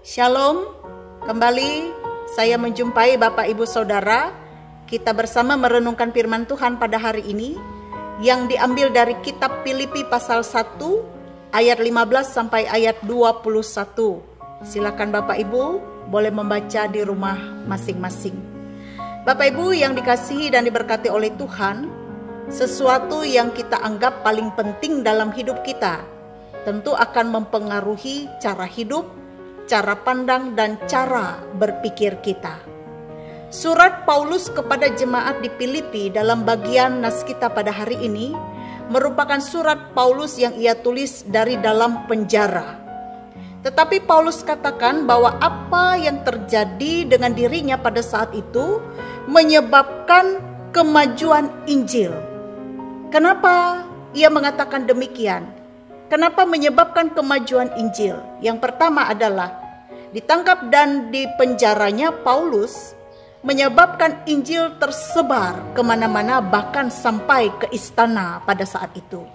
Shalom, kembali saya menjumpai Bapak Ibu Saudara. Kita bersama merenungkan firman Tuhan pada hari ini yang diambil dari kitab Filipi pasal 1 ayat 15 sampai ayat 21. Silakan Bapak Ibu boleh membaca di rumah masing-masing. Bapak Ibu yang dikasihi dan diberkati oleh Tuhan, sesuatu yang kita anggap paling penting dalam hidup kita tentu akan mempengaruhi cara hidup, cara pandang, dan cara berpikir kita. Surat Paulus kepada jemaat di Filipi dalam bagian nas kita pada hari ini merupakan surat Paulus yang ia tulis dari dalam penjara. Tetapi Paulus katakan bahwa apa yang terjadi dengan dirinya pada saat itu menyebabkan kemajuan Injil. Kenapa ia mengatakan demikian? Kenapa menyebabkan kemajuan Injil? Yang pertama adalah ditangkap dan dipenjaranya Paulus menyebabkan Injil tersebar kemana-mana, bahkan sampai ke istana pada saat itu.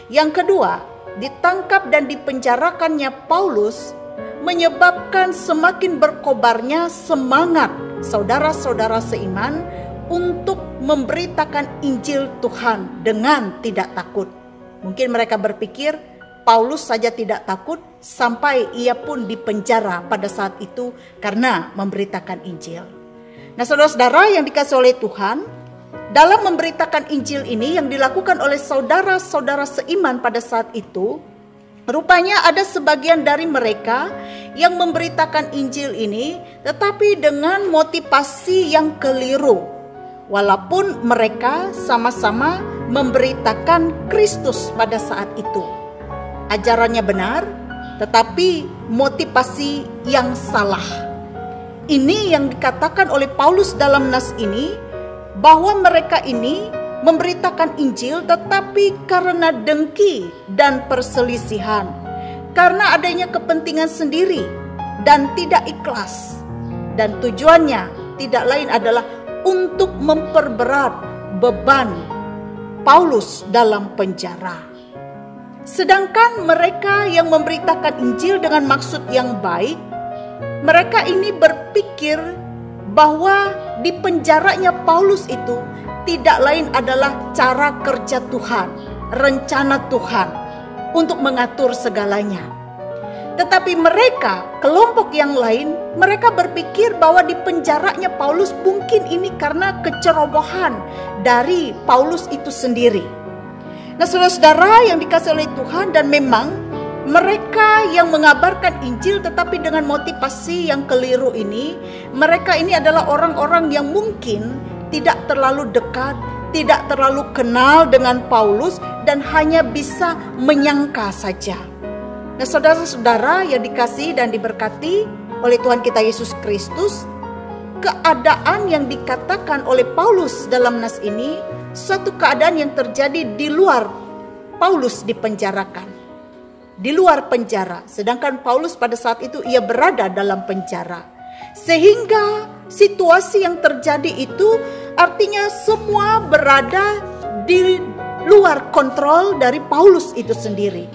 Yang kedua, ditangkap dan dipenjarakannya Paulus menyebabkan semakin berkobarnya semangat saudara-saudara seiman untuk memberitakan Injil Tuhan dengan tidak takut. Mungkin mereka berpikir Paulus saja tidak takut sampai ia pun dipenjara pada saat itu karena memberitakan Injil. Nah, saudara-saudara yang dikasihi oleh Tuhan, dalam memberitakan Injil ini yang dilakukan oleh saudara-saudara seiman pada saat itu, rupanya ada sebagian dari mereka yang memberitakan Injil ini tetapi dengan motivasi yang keliru. Walaupun mereka sama-sama memberitakan Kristus pada saat itu. Ajarannya benar, tetapi motivasi yang salah. Ini yang dikatakan oleh Paulus dalam nas ini, bahwa mereka ini memberitakan Injil tetapi karena dengki dan perselisihan, karena adanya kepentingan sendiri dan tidak ikhlas. Dan tujuannya tidak lain adalah untuk memperberat beban Paulus dalam penjara. Sedangkan mereka yang memberitakan Injil dengan maksud yang baik, mereka ini berpikir bahwa di penjaranya Paulus itu tidak lain adalah cara kerja Tuhan, rencana Tuhan untuk mengatur segalanya. Tetapi mereka, kelompok yang lain, mereka berpikir bahwa di penjaranya Paulus mungkin ini karena kecerobohan dari Paulus itu sendiri. Nah, saudara-saudara yang dikasihi oleh Tuhan, dan memang mereka yang mengabarkan Injil tetapi dengan motivasi yang keliru ini, mereka ini adalah orang-orang yang mungkin tidak terlalu dekat, tidak terlalu kenal dengan Paulus, dan hanya bisa menyangka saja. Nah, saudara-saudara yang dikasihi dan diberkati oleh Tuhan kita Yesus Kristus, keadaan yang dikatakan oleh Paulus dalam nas ini suatu keadaan yang terjadi di luar Paulus dipenjarakan, di luar penjara, sedangkan Paulus pada saat itu ia berada dalam penjara. Sehingga situasi yang terjadi itu artinya semua berada di luar kontrol dari Paulus itu sendiri.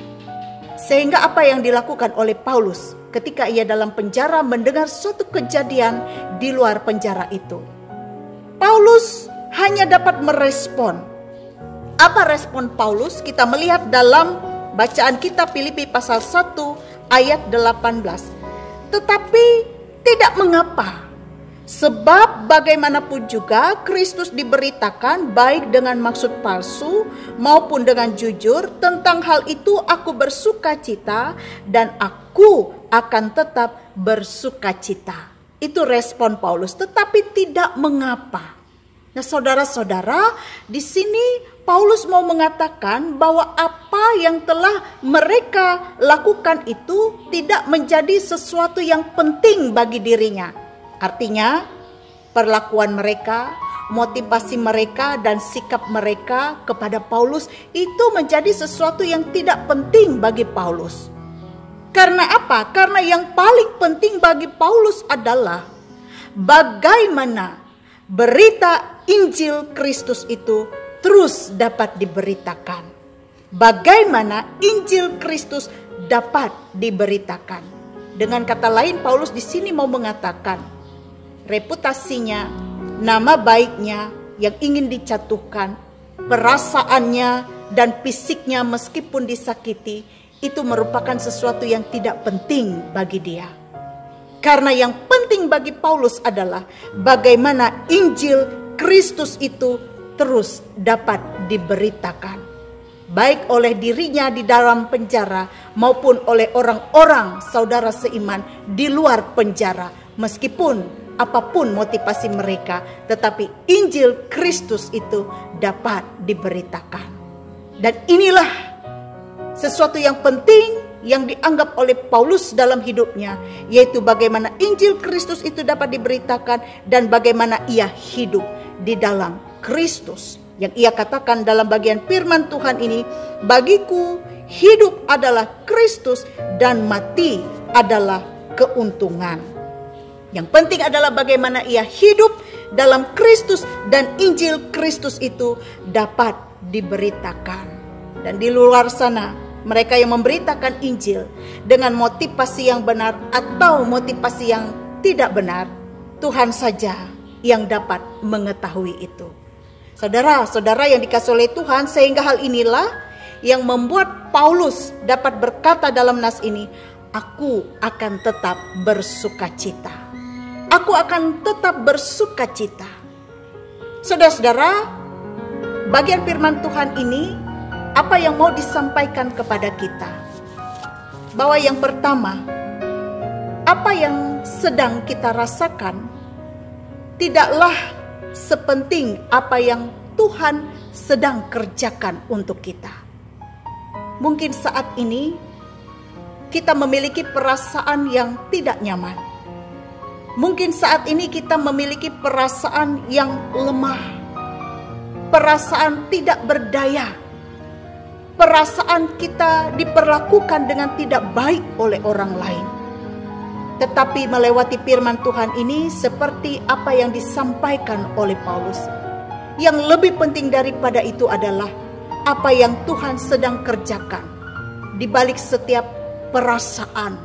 Sehingga apa yang dilakukan oleh Paulus ketika ia dalam penjara mendengar suatu kejadian di luar penjara itu, Paulus hanya dapat merespon. Apa respon Paulus? Kita melihat dalam bacaan kita Filipi pasal 1 ayat 18. Tetapi tidak mengapa, sebab bagaimanapun juga Kristus diberitakan baik dengan maksud palsu maupun dengan jujur. Tentang hal itu aku bersukacita dan aku akan tetap bersukacita. Itu respon Paulus, tetapi tidak mengapa. Nah, saudara-saudara, di sini Paulus mau mengatakan bahwa apa yang telah mereka lakukan itu tidak menjadi sesuatu yang penting bagi dirinya. Artinya, perlakuan mereka, motivasi mereka, dan sikap mereka kepada Paulus itu menjadi sesuatu yang tidak penting bagi Paulus. Karena apa? Karena yang paling penting bagi Paulus adalah bagaimana berita Injil Kristus itu terus dapat diberitakan. Bagaimana Injil Kristus dapat diberitakan. Dengan kata lain, Paulus di sini mau mengatakan reputasinya, nama baiknya yang ingin dijatuhkan, perasaannya dan fisiknya meskipun disakiti, itu merupakan sesuatu yang tidak penting bagi dia. Karena yang penting bagi Paulus adalah bagaimana Injil Kristus itu terus dapat diberitakan, baik oleh dirinya di dalam penjara maupun oleh orang-orang saudara seiman di luar penjara. Meskipun apapun motivasi mereka, tetapi Injil Kristus itu dapat diberitakan. Dan inilah sesuatu yang penting yang dianggap oleh Paulus dalam hidupnya, yaitu bagaimana Injil Kristus itu dapat diberitakan dan bagaimana ia hidup di dalam Kristus. Yang ia katakan dalam bagian firman Tuhan ini, bagiku hidup adalah Kristus dan mati adalah keuntungan. Yang penting adalah bagaimana ia hidup dalam Kristus dan Injil Kristus itu dapat diberitakan. Dan di luar sana, mereka yang memberitakan Injil dengan motivasi yang benar atau motivasi yang tidak benar, Tuhan saja yang dapat mengetahui itu. Saudara-saudara yang dikasihi oleh Tuhan, sehingga hal inilah yang membuat Paulus dapat berkata dalam nas ini, aku akan tetap bersukacita. Aku akan tetap bersukacita. Saudara-saudara, bagian firman Tuhan ini, apa yang mau disampaikan kepada kita? Bahwa yang pertama, apa yang sedang kita rasakan tidaklah sepenting apa yang Tuhan sedang kerjakan untuk kita. Mungkin saat ini kita memiliki perasaan yang tidak nyaman. Mungkin saat ini kita memiliki perasaan yang lemah, perasaan tidak berdaya, perasaan kita diperlakukan dengan tidak baik oleh orang lain. Tetapi melewati firman Tuhan ini seperti apa yang disampaikan oleh Paulus. Yang lebih penting daripada itu adalah apa yang Tuhan sedang kerjakan. Di balik setiap perasaan,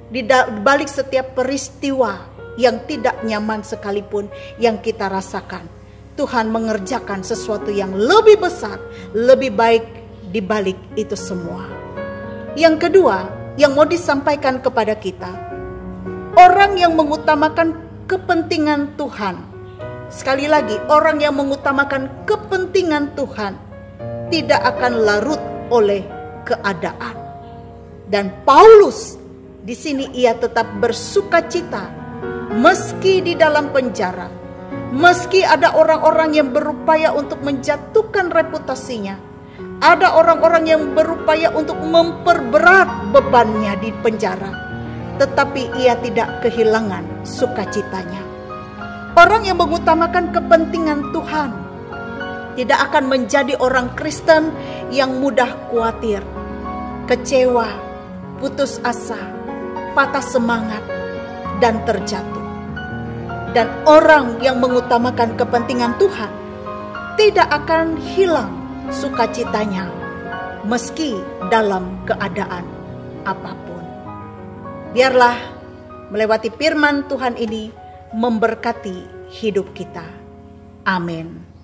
di balik setiap peristiwa yang tidak nyaman sekalipun yang kita rasakan, Tuhan mengerjakan sesuatu yang lebih besar, lebih baik di balik itu semua. Yang kedua, yang mau disampaikan kepada kita, orang yang mengutamakan kepentingan Tuhan, sekali lagi, orang yang mengutamakan kepentingan Tuhan tidak akan larut oleh keadaan. Dan Paulus di sini ia tetap bersukacita meski di dalam penjara, meski ada orang-orang yang berupaya untuk menjatuhkan reputasinya, ada orang-orang yang berupaya untuk memperberat bebannya di penjara, tetapi ia tidak kehilangan sukacitanya. Orang yang mengutamakan kepentingan Tuhan tidak akan menjadi orang Kristen yang mudah khawatir, kecewa, putus asa, patah semangat, dan terjatuh. Dan orang yang mengutamakan kepentingan Tuhan tidak akan hilang sukacitanya meski dalam keadaan apapun. Biarlah melewati firman Tuhan ini memberkati hidup kita. Amin.